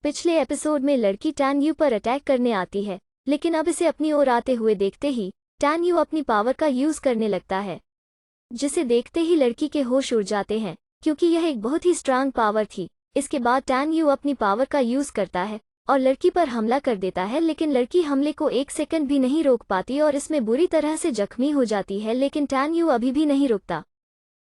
पिछले एपिसोड में लड़की टैन यू पर अटैक करने आती है, लेकिन अब इसे अपनी ओर आते हुए देखते ही टैन यू अपनी पावर का यूज करने लगता है, जिसे देखते ही लड़की के होश उड़ जाते हैं क्योंकि यह एक बहुत ही स्ट्रांग पावर थी। इसके बाद टैन यू अपनी पावर का यूज करता है और लड़की पर हमला कर देता है, लेकिन लड़की हमले को एक सेकंड भी नहीं रोक पाती और इसमें बुरी तरह से जख्मी हो जाती है। लेकिन टैन यू अभी भी नहीं रुकता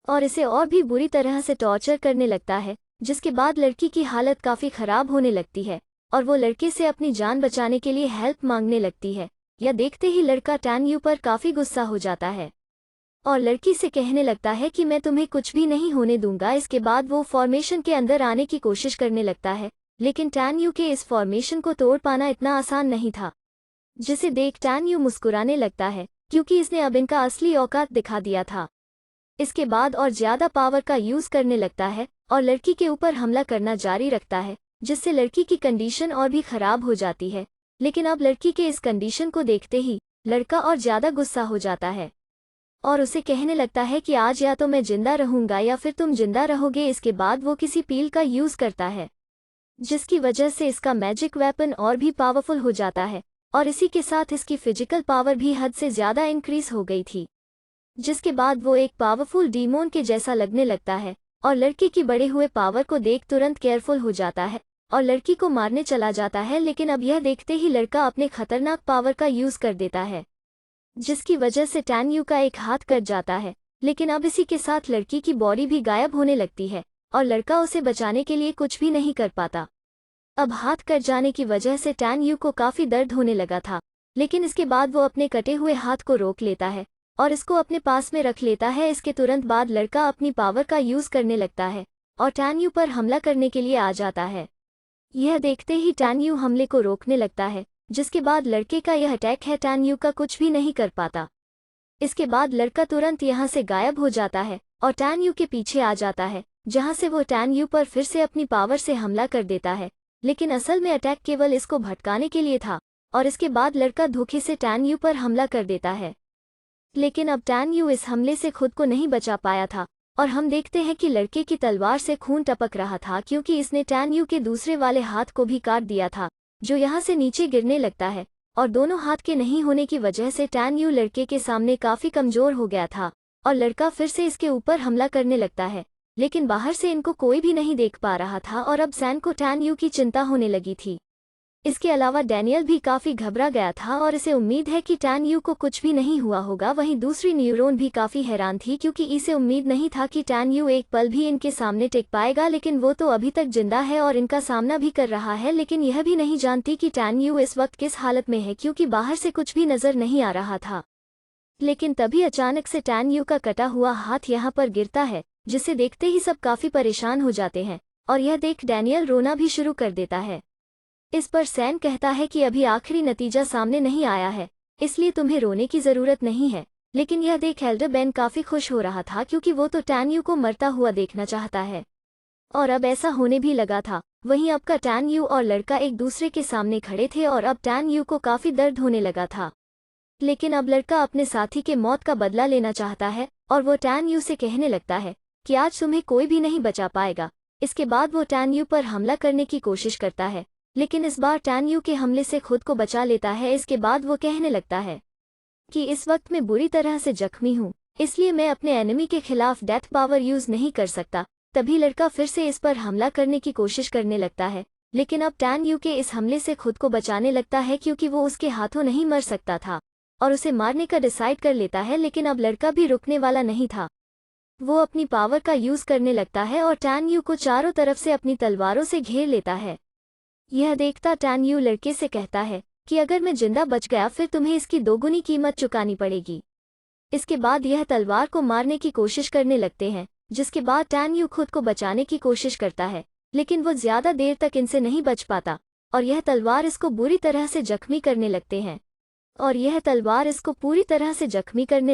और इसे और भी बुरी तरह से टॉर्चर करने लगता है, जिसके बाद लड़की की हालत काफ़ी ख़राब होने लगती है और वो लड़के से अपनी जान बचाने के लिए हेल्प मांगने लगती है। यह देखते ही लड़का टैन यू पर काफ़ी गुस्सा हो जाता है और लड़की से कहने लगता है कि मैं तुम्हें कुछ भी नहीं होने दूंगा। इसके बाद वो फॉर्मेशन के अंदर आने की कोशिश करने लगता है, लेकिन टैन यू के इस फॉर्मेशन को तोड़ पाना इतना आसान नहीं था, जिसे देख टैन यू मुस्कुराने लगता है क्योंकि इसने अब इनका असली औकात दिखा दिया था। इसके बाद और ज़्यादा पावर का यूज़ करने लगता है और लड़की के ऊपर हमला करना जारी रखता है, जिससे लड़की की कंडीशन और भी ख़राब हो जाती है। लेकिन अब लड़की के इस कंडीशन को देखते ही लड़का और ज़्यादा गुस्सा हो जाता है और उसे कहने लगता है कि आज या तो मैं जिंदा रहूंगा या फिर तुम जिंदा रहोगे। इसके बाद वो किसी पील का यूज़ करता है, जिसकी वजह से इसका मैजिक वेपन और भी पावरफुल हो जाता है और इसी के साथ इसकी फिजिकल पावर भी हद से ज़्यादा इंक्रीज हो गई थी, जिसके बाद वो एक पावरफुल डीमोन के जैसा लगने लगता है और लड़की की बढ़े हुए पावर को देख तुरंत केयरफुल हो जाता है और लड़की को मारने चला जाता है। लेकिन अब यह देखते ही लड़का अपने खतरनाक पावर का यूज़ कर देता है, जिसकी वजह से टैन यू का एक हाथ कट जाता है। लेकिन अब इसी के साथ लड़की की बॉडी भी गायब होने लगती है और लड़का उसे बचाने के लिए कुछ भी नहीं कर पाता। अब हाथ कट जाने की वजह से टैन यू को काफ़ी दर्द होने लगा था, लेकिन इसके बाद वो अपने कटे हुए हाथ को रोक लेता है और इसको अपने पास में रख लेता है। इसके तुरंत बाद लड़का अपनी पावर का यूज़ करने लगता है और टैन यू पर हमला करने के लिए आ जाता है। यह देखते ही टैन यू हमले को रोकने लगता है, जिसके बाद लड़के का यह अटैक है टैन यू का कुछ भी नहीं कर पाता। इसके बाद लड़का तुरंत यहाँ से गायब हो जाता है और टैन यू के पीछे आ जाता है, जहाँ से वो टैन यू पर फिर से अपनी पावर से हमला कर देता है। लेकिन असल में अटैक केवल इसको भटकाने के लिए था और इसके बाद लड़का धोखे से टैन यू पर हमला कर देता है। लेकिन अब टैन यू इस हमले से खुद को नहीं बचा पाया था और हम देखते हैं कि लड़के की तलवार से खून टपक रहा था क्योंकि इसने टैन यू के दूसरे वाले हाथ को भी काट दिया था, जो यहाँ से नीचे गिरने लगता है और दोनों हाथ के नहीं होने की वजह से टैन यू लड़के के सामने काफ़ी कमज़ोर हो गया था और लड़का फिर से इसके ऊपर हमला करने लगता है। लेकिन बाहर से इनको कोई भी नहीं देख पा रहा था और अब सैन को टैन यू की चिंता होने लगी थी। इसके अलावा डैनियल भी काफ़ी घबरा गया था और इसे उम्मीद है कि टैन यू को कुछ भी नहीं हुआ होगा। वहीं दूसरी न्यूरॉन भी काफ़ी हैरान थी क्योंकि इसे उम्मीद नहीं था कि टैन यू एक पल भी इनके सामने टिक पाएगा, लेकिन वो तो अभी तक जिंदा है और इनका सामना भी कर रहा है। लेकिन यह भी नहीं जानती कि टैन यू इस वक्त किस हालत में है क्योंकि बाहर से कुछ भी नज़र नहीं आ रहा था। लेकिन तभी अचानक से टैन यू का कटा हुआ हाथ यहाँ पर गिरता है, जिसे देखते ही सब काफ़ी परेशान हो जाते हैं और यह देख डैनियल रोना भी शुरू कर देता है। इस पर सैन कहता है कि अभी आखिरी नतीजा सामने नहीं आया है, इसलिए तुम्हें रोने की ज़रूरत नहीं है। लेकिन यह देख एल्डर बेन काफ़ी खुश हो रहा था क्योंकि वो तो टैन यू को मरता हुआ देखना चाहता है और अब ऐसा होने भी लगा था। वहीं अब का टैन यू और लड़का एक दूसरे के सामने खड़े थे और अब टैन यू को काफ़ी दर्द होने लगा था। लेकिन अब लड़का अपने साथी के मौत का बदला लेना चाहता है और वो टैन यू से कहने लगता है कि आज तुम्हें कोई भी नहीं बचा पाएगा। इसके बाद वो टैन यू पर हमला करने की कोशिश करता है, लेकिन इस बार टैन यू के हमले से खुद को बचा लेता है। इसके बाद वो कहने लगता है कि इस वक्त मैं बुरी तरह से जख्मी हूँ, इसलिए मैं अपने एनिमी के खिलाफ डेथ पावर यूज़ नहीं कर सकता। तभी लड़का फिर से इस पर हमला करने की कोशिश करने लगता है, लेकिन अब टैन यू के इस हमले से खुद को बचाने लगता है क्योंकि वो उसके हाथों नहीं मर सकता था और उसे मारने का डिसाइड कर लेता है। लेकिन अब लड़का भी रुकने वाला नहीं था, वो अपनी पावर का यूज़ करने लगता है और टैन यू को चारों तरफ से अपनी तलवारों से घेर लेता है। यह देखता टैन यू लड़के से कहता है कि अगर मैं जिंदा बच गया फिर तुम्हें इसकी दोगुनी कीमत चुकानी पड़ेगी। इसके बाद यह तलवार को मारने की कोशिश करने लगते हैं, जिसके बाद टैन यू खुद को बचाने की कोशिश करता है, लेकिन वो ज़्यादा देर तक इनसे नहीं बच पाता और यह तलवार इसको बुरी तरह से जख्मी करने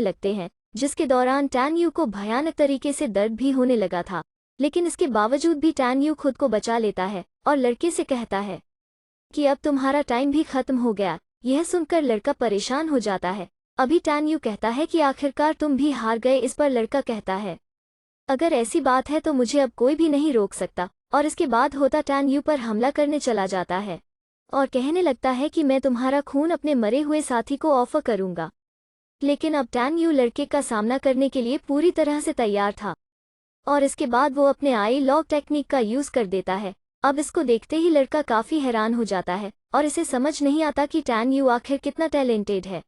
लगते हैं जिसके दौरान टैन यू को भयानक तरीके से दर्द भी होने लगा था। लेकिन इसके बावजूद भी टैन यू खुद को बचा लेता है और लड़के से कहता है कि अब तुम्हारा टाइम भी खत्म हो गया। यह सुनकर लड़का परेशान हो जाता है। अभी टैन यू कहता है कि आखिरकार तुम भी हार गए। इस पर लड़का कहता है अगर ऐसी बात है तो मुझे अब कोई भी नहीं रोक सकता और इसके बाद होता टैन यू पर हमला करने चला जाता है और कहने लगता है कि मैं तुम्हारा खून अपने मरे हुए साथी को ऑफर करूंगा। लेकिन अब टैन यू लड़के का सामना करने के लिए पूरी तरह से तैयार था और इसके बाद वो अपने आई लॉक टेक्निक का यूज कर देता है। अब इसको देखते ही लड़का काफी हैरान हो जाता है और इसे समझ नहीं आता कि टैन यू आखिर कितना टैलेंटेड है।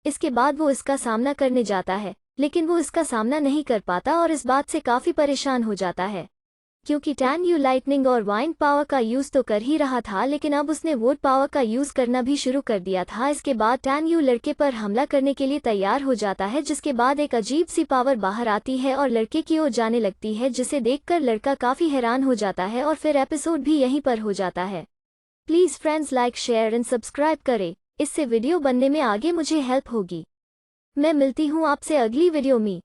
इसके बाद वो इसका सामना करने जाता है, लेकिन वो इसका सामना नहीं कर पाता और इस बात से काफी परेशान हो जाता है क्योंकि टैन यू लाइटनिंग और वाइंड पावर का यूज तो कर ही रहा था, लेकिन अब उसने वोट पावर का यूज करना भी शुरू कर दिया था। इसके बाद टैन यू लड़के पर हमला करने के लिए तैयार हो जाता है, जिसके बाद एक अजीब सी पावर बाहर आती है और लड़के की ओर जाने लगती है, जिसे देखकर लड़का काफी हैरान हो जाता है और फिर एपिसोड भी यहीं पर हो जाता है। Please friends like share and subscribe करें, इससे वीडियो बनने में आगे मुझे हेल्प होगी। मैं मिलती हूँ आपसे अगली वीडियो में।